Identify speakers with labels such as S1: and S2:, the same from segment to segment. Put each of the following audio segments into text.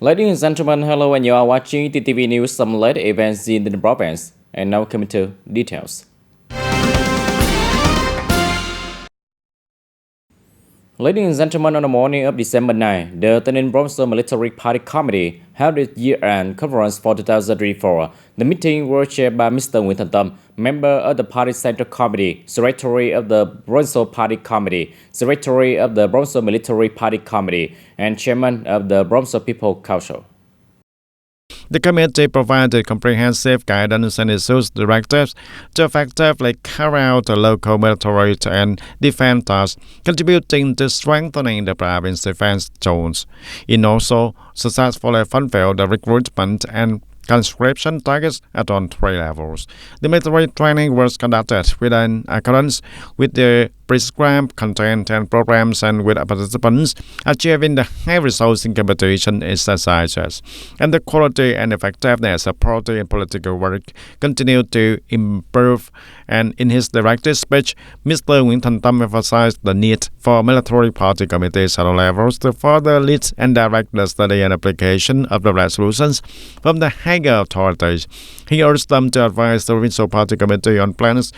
S1: Ladies and gentlemen, hello, and you are watching TTV News, some late events in the province. And now coming to details. Ladies and gentlemen, on the morning of December 9, the TayNinhTV Military Party Committee held its year-end conference for 2024. The meeting was chaired by Mr. Nguyễn Thành Tâm, member of the Party Central Committee, Secretary of the Provincial Party Committee, Secretary of the Provincial Military Party Committee, and Chairman of the Provincial People Council.
S2: The committee provided comprehensive guidance and issues directives to effectively carry out the local military and defense tasks, contributing to strengthening the province defense zones. It also successfully fulfilled the recruitment and conscription targets at on 3 levels. The military training was conducted within accordance with the prescribed content and programs and with participants achieving the high results in competition exercises. And the quality and effectiveness of party and political work continued to improve. And in his directed speech, Mr. Nguyễn Thành Tâm emphasized the need for military party committees at all levels to further lead and direct the study and application of the resolutions from the higher authorities. He urged them to advise the provincial party committee on plans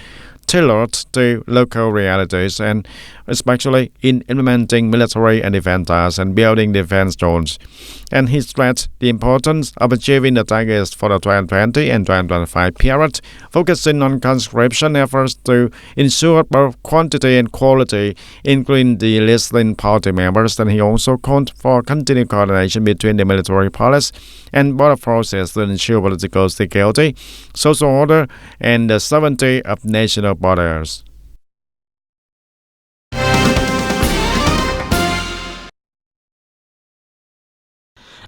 S2: tailored to local realities, and especially in implementing military and defense tasks and building defense zones. And he stressed the importance of achieving the targets for the 2020 and 2025 period, focusing on conscription efforts to ensure both quantity and quality, including the listening party members. And he also called for continued coordination between the military police and border forces to ensure political security, social order, and the sovereignty of national borders.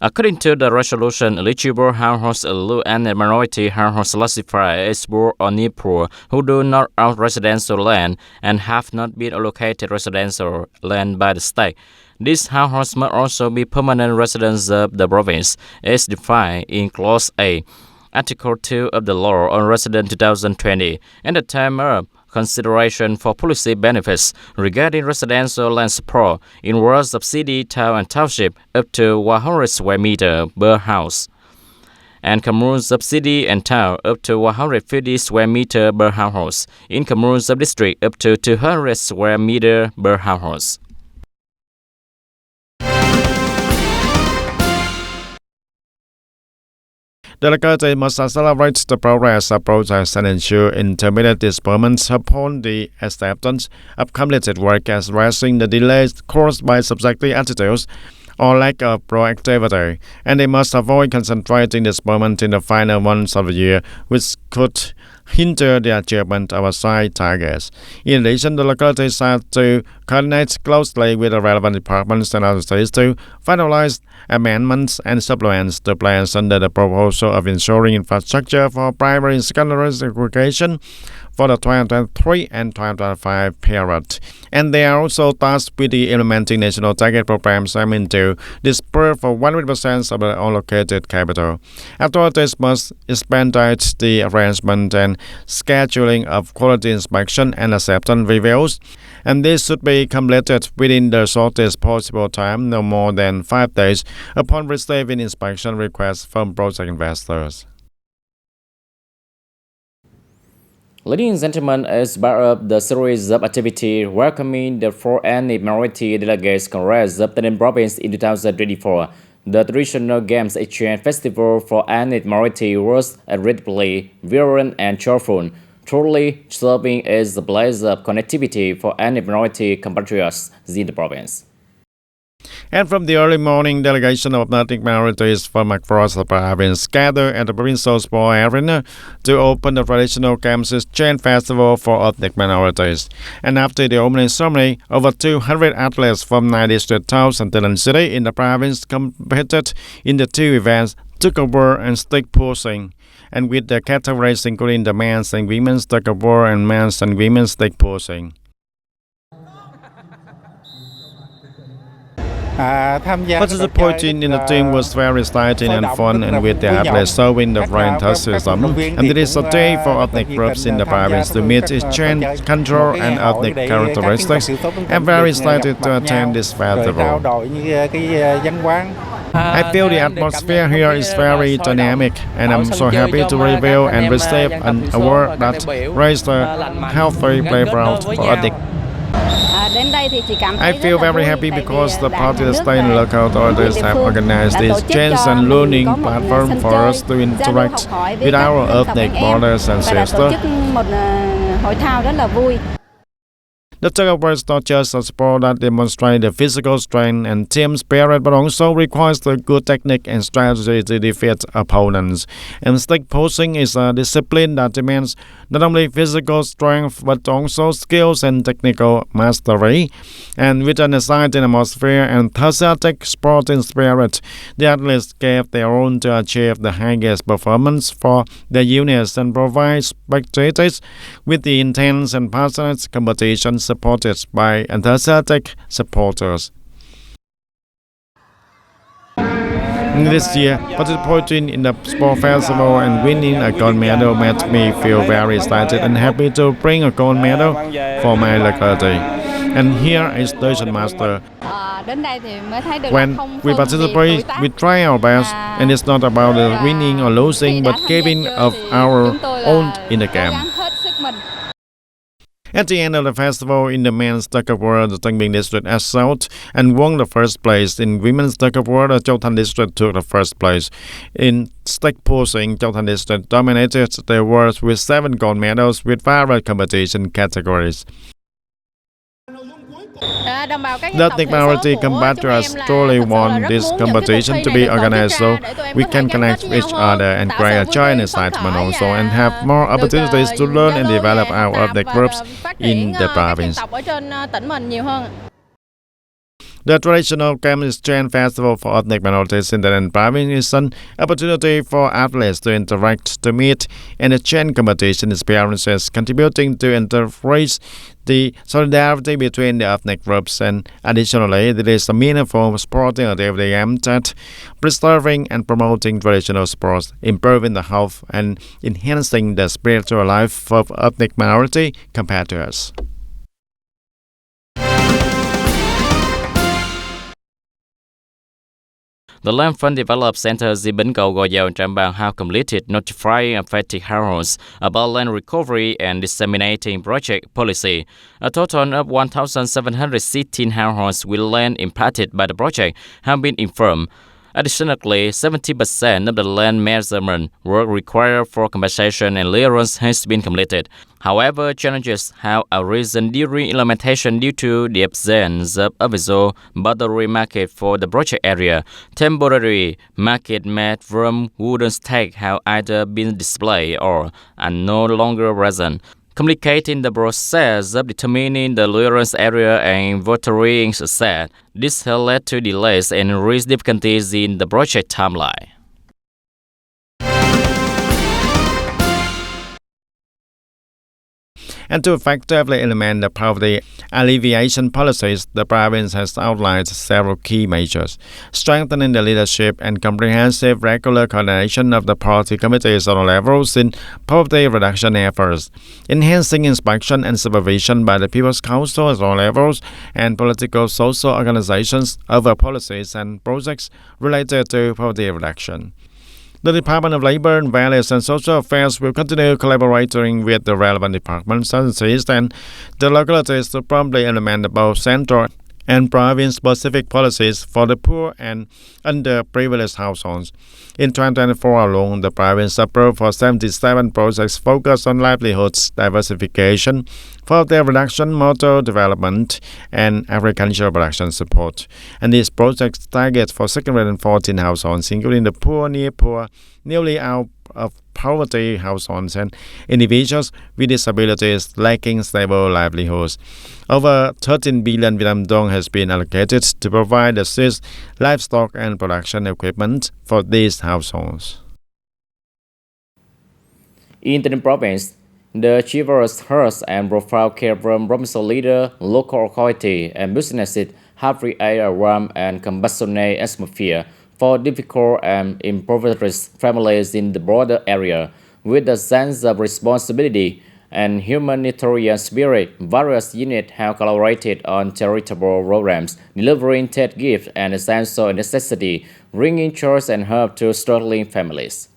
S1: According to the resolution, eligible households and minority households classified as poor or near poor who do not own residential land and have not been allocated residential land by the state. These households must also be permanent residents of the province, as defined in Clause A, Article 2 of the Law on Resident 2020, and the term of consideration for policy benefits regarding residential land support in wards of city, town, and township up to 100 square meter per house, and communes of city and town up to 150 square meter per household, in communes of district up to 200 square meter per household.
S2: The locality must accelerate the progress of projects and ensure intermediate disbursements upon the acceptance of completed work, as addressing the delays caused by subjective attitudes or lack of proactivity, and they must avoid concentrating disbursement in the final months of the year, which could hinder the achievement of assigned targets. In addition, the localities have to coordinate closely with the relevant departments and authorities to finalize amendments and supplements to plans under the proposal of ensuring infrastructure for primary and secondary education for the 2023 and 2025 period. And they are also tasked with the implementing national target programs aiming to disperse for 100% of the allocated capital. Authorities must expedite the arrangement and scheduling of quality inspection and acceptance reviews, and this should be completed within the shortest possible time, no more than 5 days, upon receiving inspection requests from project investors.
S1: Ladies and gentlemen, as part of the series of activity welcoming the foreign minority delegates Congress of TayNinhTV Province in 2024, the traditional games exchange festival for ethnic minority was incredibly vibrant and cheerful, truly serving as a place of connectivity for ethnic minority compatriots in the province.
S2: And from the early morning, delegation of ethnic minorities from across the province gathered at the provincial sport arena to open the traditional games exchange festival for ethnic minorities. And after the opening ceremony, over 200 athletes from 9 district towns and 10 cities in the province competed in the 2 events, tug of war and stick pushing, and with the categories including the men's and women's tug of war and men's and women's stick pushing. Participating in the team was very exciting and fun, and with the athletes showing the enthusiasm. And it is a day for ethnic groups in the province to meet, exchange cultural and ethnic characteristics. I'm very excited to attend this festival. I feel the atmosphere here is very dynamic, and I'm so happy to reveal and receive an award that raised a healthy playground for ethnic. I feel very happy because the party state and local authorities have organized this chance and learning platform for us to interact with our ethnic brothers and sisters. The tug of war is not just a sport that demonstrates the physical strength and team spirit, but also requires the good technique and strategy to defeat opponents. And stick posing is a discipline that demands not only physical strength but also skills and technical mastery. And with an exciting atmosphere and enthusiastic sporting spirit, the athletes gave their own to achieve the highest performance for their units and provide spectators with the intense and passionate competition supported by enthusiastic supporters. This year, participating in the sport festival and winning a gold medal made me feel very excited and happy to bring a gold medal for my locality. And here is Station Master. When we participate, we try our best, and it's not about the winning or losing, but giving of our own in the game. At the end of the festival, in the men's tug of war, the Tân Bình district excelled and won the first place. In women's tug of war, the Châu Thành district took the first place. In stick posing, Châu Thành district dominated the world with 7 gold medals with various competition categories. The ethnic minority compatriots truly want this competition to be organized so we can connect with each other and create a joint excitement also and have more opportunities to learn and develop our ethnic groups in the province. The traditional game exchange festival for ethnic minorities in the province is an opportunity for athletes to interact, to meet, and exchange competition experiences, contributing to encourage the solidarity between the ethnic groups. And additionally, it is a meaningful sporting activity aimed at preserving and promoting traditional sports, improving the health, and enhancing the spiritual life of ethnic minority compatriots.
S1: The Land Fund Development Center Bến Cầu Gò Dầu Trảng Bàng have completed notifying affected households about land recovery and disseminating project policy. A total of 1,716 households with land impacted by the project have been informed. Additionally, 70% of the land measurement work required for compensation and clearance has been completed. However, challenges have arisen during implementation due to the absence of a visual boundary market for the project area. Temporary market made from wooden stakes have either been displayed or are no longer present, complicating the process of determining the clearance area and inventorying success. This has led to delays and risk difficulties in the project timeline.
S2: And to effectively implement the poverty alleviation policies, the province has outlined several key measures: strengthening the leadership and comprehensive regular coordination of the party committees on all levels in poverty reduction efforts, enhancing inspection and supervision by the People's Council at all levels and political social organizations over policies and projects related to poverty reduction. The Department of Labor, Values and Social Affairs will continue collaborating with the relevant departments, agencies, and the localities to promptly implement both central and province-specific policies for the poor and underprivileged households. In 2024 alone, the province approved for 77 projects focused on livelihoods diversification, poverty reduction, motor development, and agricultural production support. And these projects target for 614 households, including the poor, near poor, newly out of poverty households, and individuals with disabilities lacking stable livelihoods. Over 13 billion Vietnam dong has been allocated to provide assist livestock and production equipment for these households.
S1: In the province, the chivalrous hearts and profile care from provincial leader, local authority, and businesses have created a warm and compassionate atmosphere for difficult and impoverished families in the border area. With a sense of responsibility, and humanitarian spirit, various units have collaborated on charitable programs, delivering TED gifts and essential necessity, bringing joy and hope to struggling families.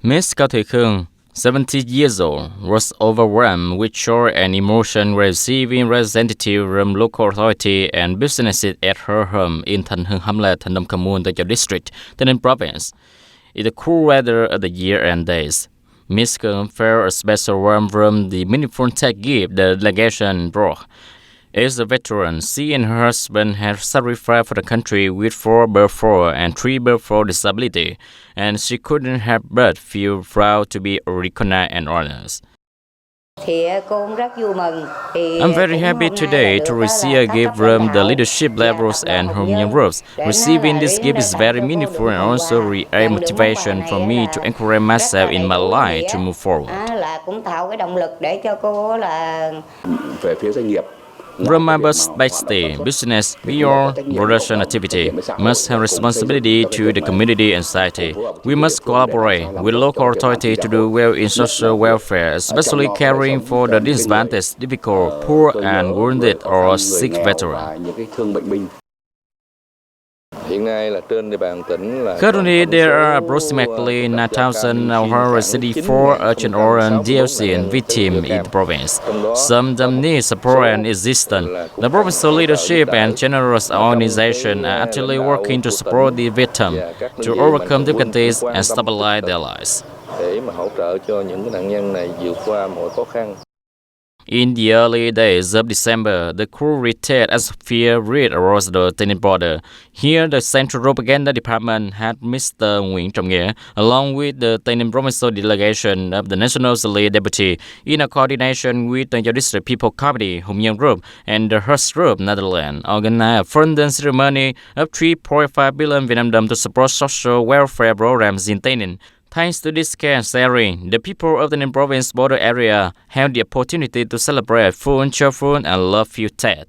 S1: Miss Cao Thủy Khương, 70 years old, was overwhelmed with joy and emotion receiving representatives from local authority and businesses at her home in Thanh Hưng Hamlet, Thanh Nông Commune, Tây District, Tây Ninh Province. In the cool weather of the year and days, Miss Khương felt a special warmth from the meaningful TED gift the delegation brought. As a veteran, she and her husband have sacrificed for the country with 4 birth and 3 birth disability, and she couldn't help but feel proud to be recognized and honored. I'm very happy today to receive a gift from the leadership levels and home young groups. Receiving this gift is very meaningful and also a motivation for me to encourage myself in my life to move forward. From my perspective, business, beyond production activity, must have responsibility to the community and society. We must collaborate with local authority to do well in social welfare, especially caring for the disadvantaged, difficult, poor, and wounded or sick veterans. Currently, there are approximately 9,164 urgent organ DLCN victims in the province. Some of them need support and assistance. The provincial leadership and generous organizations are actively working to support the victims to overcome difficulties and stabilize their lives. In the early days of December, the cool retail atmosphere reached across the TayNinhTV border. Here, the Central Propaganda Department had Mr. Nguyễn Trọng Nghĩa, along with the TayNinhTV provincial delegation of the National Lead Deputy, in a coordination with the District People Committee, Hùng Nhân Group, and the Hearst Group, Netherlands, organized a funding ceremony of 3.5 billion Vietnam đồng to support social welfare programs in TayNinhTV. Thanks to this care and sharing, the people of the TayNinhTV province border area have the opportunity to celebrate full, cheerful, and love-filled TED.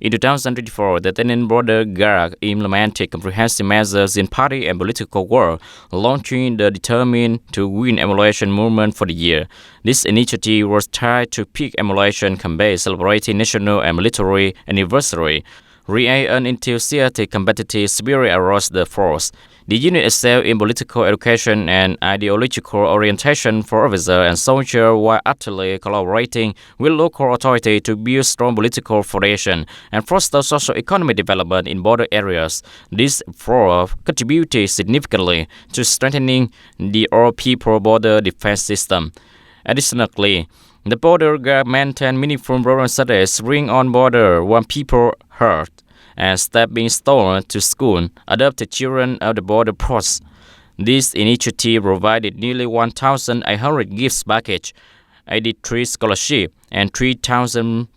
S1: In 2024, the TayNinhTV Border Guard implemented comprehensive measures in party and political work, launching the Determined to Win emulation movement for the year. This initiative was tied to peak emulation campaign celebrating national and military anniversary, create an enthusiastic competitive spirit across the force. The unit excelled in political education and ideological orientation for officers and soldiers while actively collaborating with local authorities to build strong political foundation and foster socio-economic development in border areas. This effort contributed significantly to strengthening the all-people border defense system. Additionally, the border guard maintained meaningful programs such as Ring on Border, One People Heart, and Stepping Stone to School, adopted children of the border posts. This initiative provided nearly 1,800 gifts package, 83 scholarships, and 3,000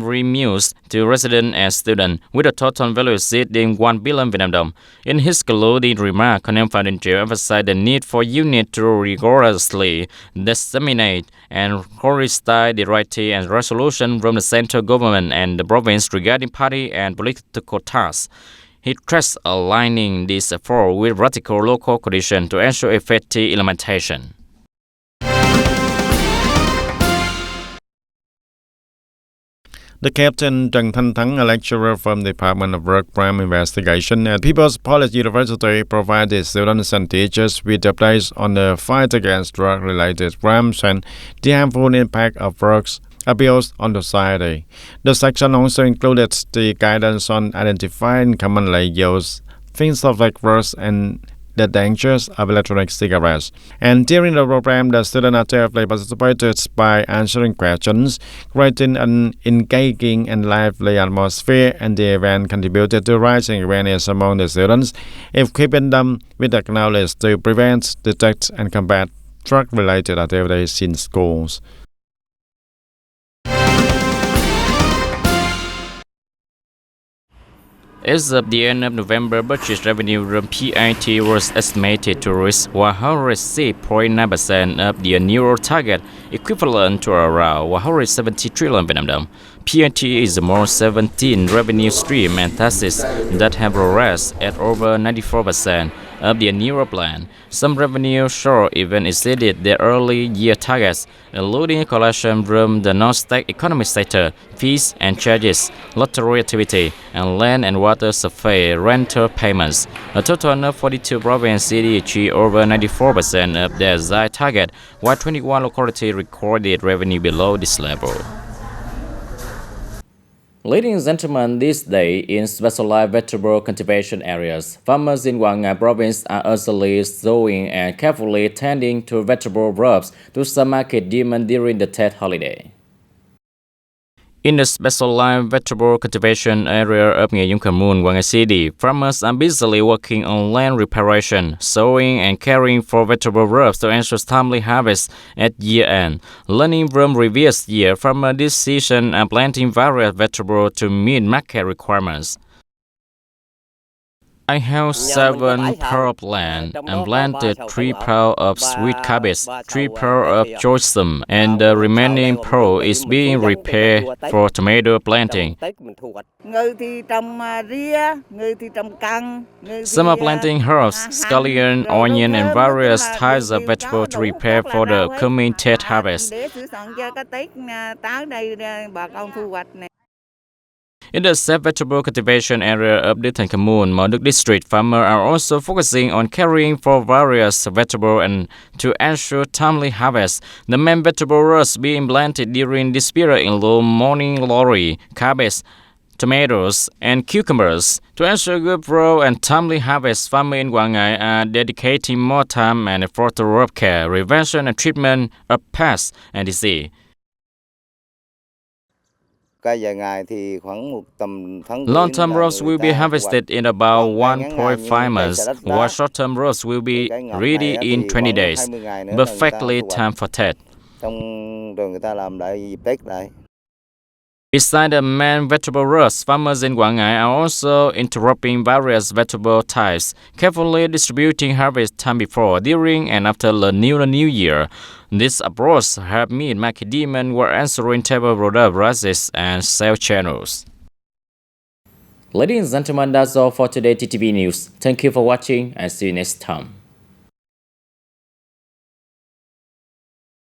S1: free meals to residents and students, with a total value exceeding 1 billion Vietnam đồng. In his closing remark, Khanh Financial emphasized the need for units to rigorously disseminate and correspond the right and resolution from the central government and the province regarding party and political tasks. He stressed aligning this effort with radical local conditions to ensure effective implementation.
S2: The Captain Trần Thanh Thắng, a lecturer from the Department of Work Crime Investigation at People's College University, provided students and teachers with updates on the fight against drug-related crimes and the harmful impact of drugs abuse on society. The section also included the guidance on identifying commonly used things like drugs and the dangers of electronic cigarettes. And during the program, the students actively participated by answering questions, creating an engaging and lively atmosphere, and the event contributed to raising awareness among the students, equipping them with the knowledge to prevent, detect, and combat drug-related activities in schools.
S1: As of the end of November, budget revenue from PIT was estimated to reach 106.9% of the annual target, equivalent to around 170 trillion Vietnam dong. PIT is among 17 revenue streams and taxes that have progressed at over 94% of the annual plan. Some revenue short even exceeded their early year targets, including collection from the non-state economic sector, fees and charges, lottery activity, and land and water survey rental payments. A total of 42 province cities achieved over 94% of their desired target, while 21 localities recorded revenue below this level. Ladies and gentlemen, this day in specialized vegetable cultivation areas, farmers in Quảng Ngãi province are early sowing and carefully tending to vegetable crops to some market demand during the Tet holiday. In the specialized vegetable cultivation area of Nghệ Dung Commune, Quảng Ngãi City, farmers are busily working on land reparation, sowing and caring for vegetable crops to ensure timely harvest at year-end. Learning from previous year, farmers this season are planting various vegetables to meet market requirements. I have 7 pearl of land and planted 3 pearl of sweet cabbage, 3 pearl of choice, and the remaining pearl is being prepared for tomato planting. Some are planting herbs, scallion, onion, and various types of vegetables to prepare for the coming Tet harvest. In the safe vegetable cultivation area of the TayNinhTV Mong Duc district, farmers are also focusing on caring for various vegetables and to ensure timely harvest. The main vegetable rows being planted during this period include morning glory, cabbage, tomatoes, and cucumbers. To ensure good growth and timely harvest, farmers in Quảng Ngãi are dedicating more time and effort to crop care, prevention, and treatment of pests and disease. Long-term rows will be harvested in about 1.5 months, while short-term rows will be ready in 20 days, perfectly timed for Tet. Besides the main vegetable rows, farmers in Quảng Ngãi are also interrupting various vegetable types, carefully distributing harvest time before, during, and after the new year. This approach helps meet market demand while answering table product prices and sales channels. Ladies and gentlemen, that's all for today TTV News. Thank you for watching and see you next time.